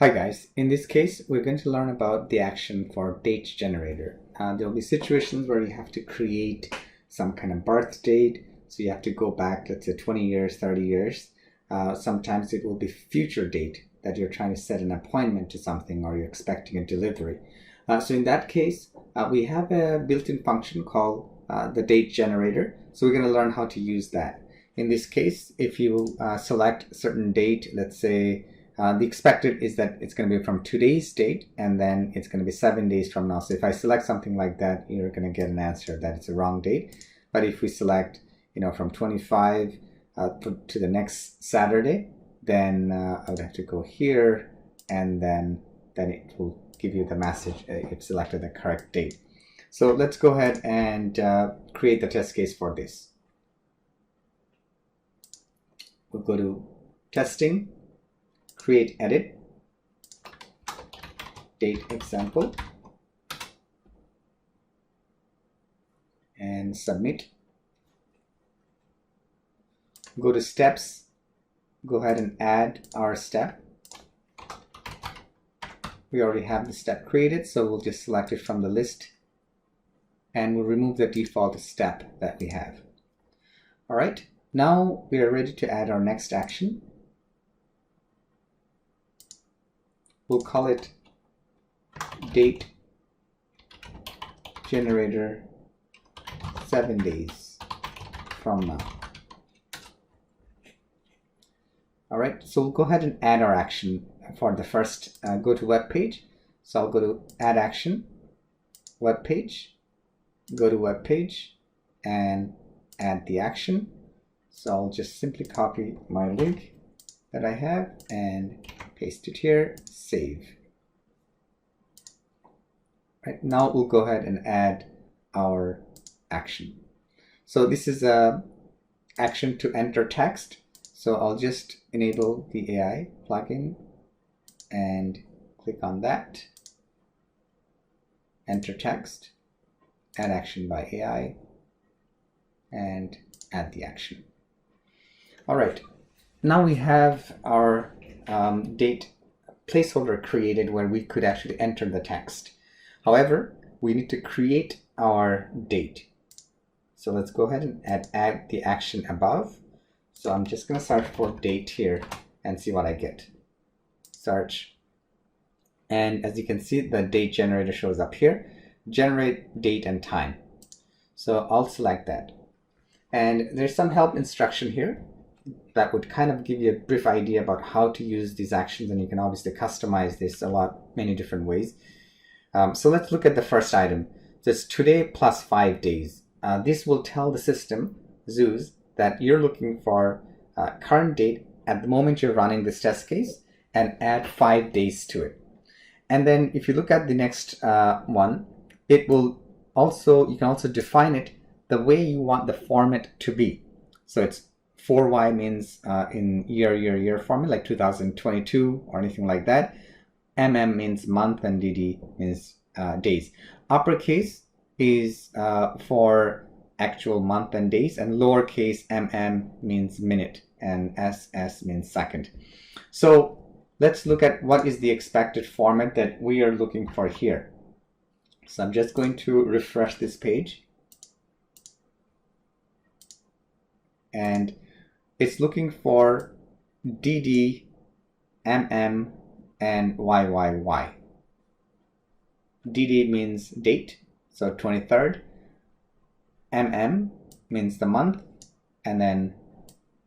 Hi guys, in this case we're going to learn about the action for date generator. There will be situations where you have to create some kind of birth date, so you have to go back, let's say 20 years, 30 years. Sometimes it will be future date that you're trying to set an appointment to something or you're expecting a delivery. So in that case, we have a built-in function called the date generator. So we're going to learn how to use that. In this case, if you select a certain date, let's say the expected is that it's going to be from today's date and then it's going to be 7 days from now. So if I select something like that, you're going to get an answer that it's a wrong date. But if we select, from 25 to the next Saturday, then I would have to go here and then it will give you the message you've selected the correct date. So let's go ahead and create the test case for this. We'll go to testing, create edit, date example, and submit. Go to steps, go ahead and add our step. We already have the step created, so we'll just select it from the list and we'll remove the default step that we have. All right, now we are ready to add our next action. We'll call it date generator 7 days from now. All right, so we'll go ahead and add our action for the first go to web page. So I'll go to add action, web page, go to web page and add the action. So I'll just simply copy my link that I have and paste it here, save. Right, now we'll go ahead and add our action. So this is a action to enter text. So I'll just enable the AI plugin and click on that, enter text, add action by AI, and add the action. All right, now we have our date placeholder created where we could actually enter the text. However, we need to create our date. So let's go ahead and add the action above. So I'm just going to search for date here and see what I get. Search. And as you can see, the date generator shows up here. Generate date and time. So I'll select that. And there's some help instruction here that would kind of give you a brief idea about how to use these actions, and you can obviously customize this many different ways. So let's look at the first item. Just today plus 5 days. This will tell the system, ZeuZ, that you're looking for current date at the moment you're running this test case and add 5 days to it. And then if you look at the next one, it will also, you can also define it the way you want the format to be. So it's 4Y means in year format, like 2022 or anything like that. MM means month and DD means days. Uppercase is for actual month and days, and lowercase mm means minute and ss means second. So let's look at what is the expected format that we are looking for here. So I'm just going to refresh this page, and it's looking for DD, MM, and YYY. DD means date, so 23rd. MM means the month, and then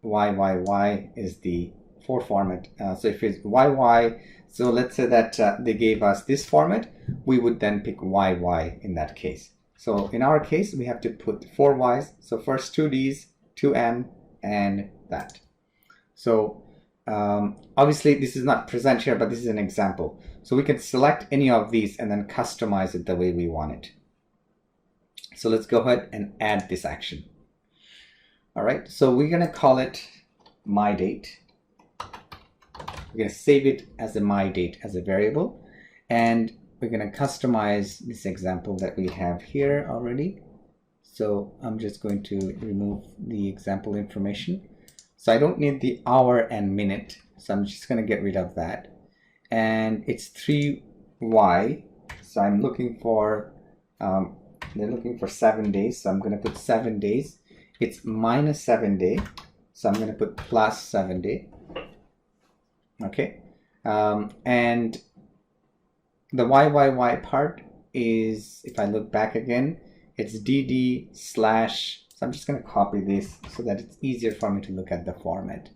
YYY is the format. So if it's YY, so let's say that they gave us this format, we would then pick YY in that case. So in our case, we have to put 4 Ys. So first 2 Ds, 2 M, and that. So obviously this is not present here, but this is an example. So we can select any of these and then customize it the way we want it. So let's go ahead and add this action. All right, so we're going to call it my date. We're going to save it as a my date as a variable, and we're going to customize this example that we have here already. So I'm just going to remove the example information. So I don't need the hour and minute, so I'm just going to get rid of that. and it's 3y. So I'm looking for, they're looking for 7 days. So I'm going to put 7 days. It's minus 7 day. So I'm going to put plus 7 day. Okay. And the YYY part is, if I look back again, it's DD slash, so I'm just going to copy this so that it's easier for me to look at the format.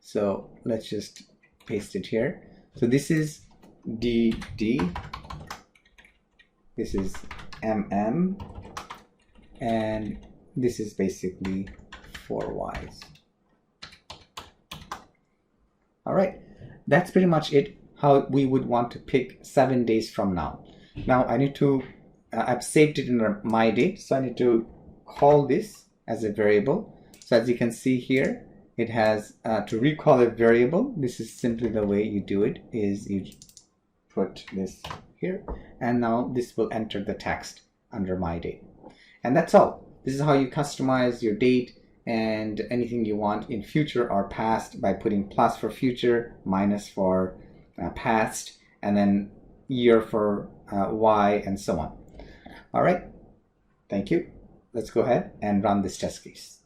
So let's just paste it here. So this is DD, this is MM, and this is basically 4Ys. All right, that's pretty much it, how we would want to pick 7 days from now. Now I need to, I've saved it in my date, so I need to call this as a variable. So as you can see here, it has to recall a variable. This is simply the way you do it, is you put this here, and now this will enter the text under my date. And that's all. This is how you customize your date and anything you want in future or past by putting plus for future, minus for past, and then year for Y, and so on. All right, thank you. Let's go ahead and run this test case.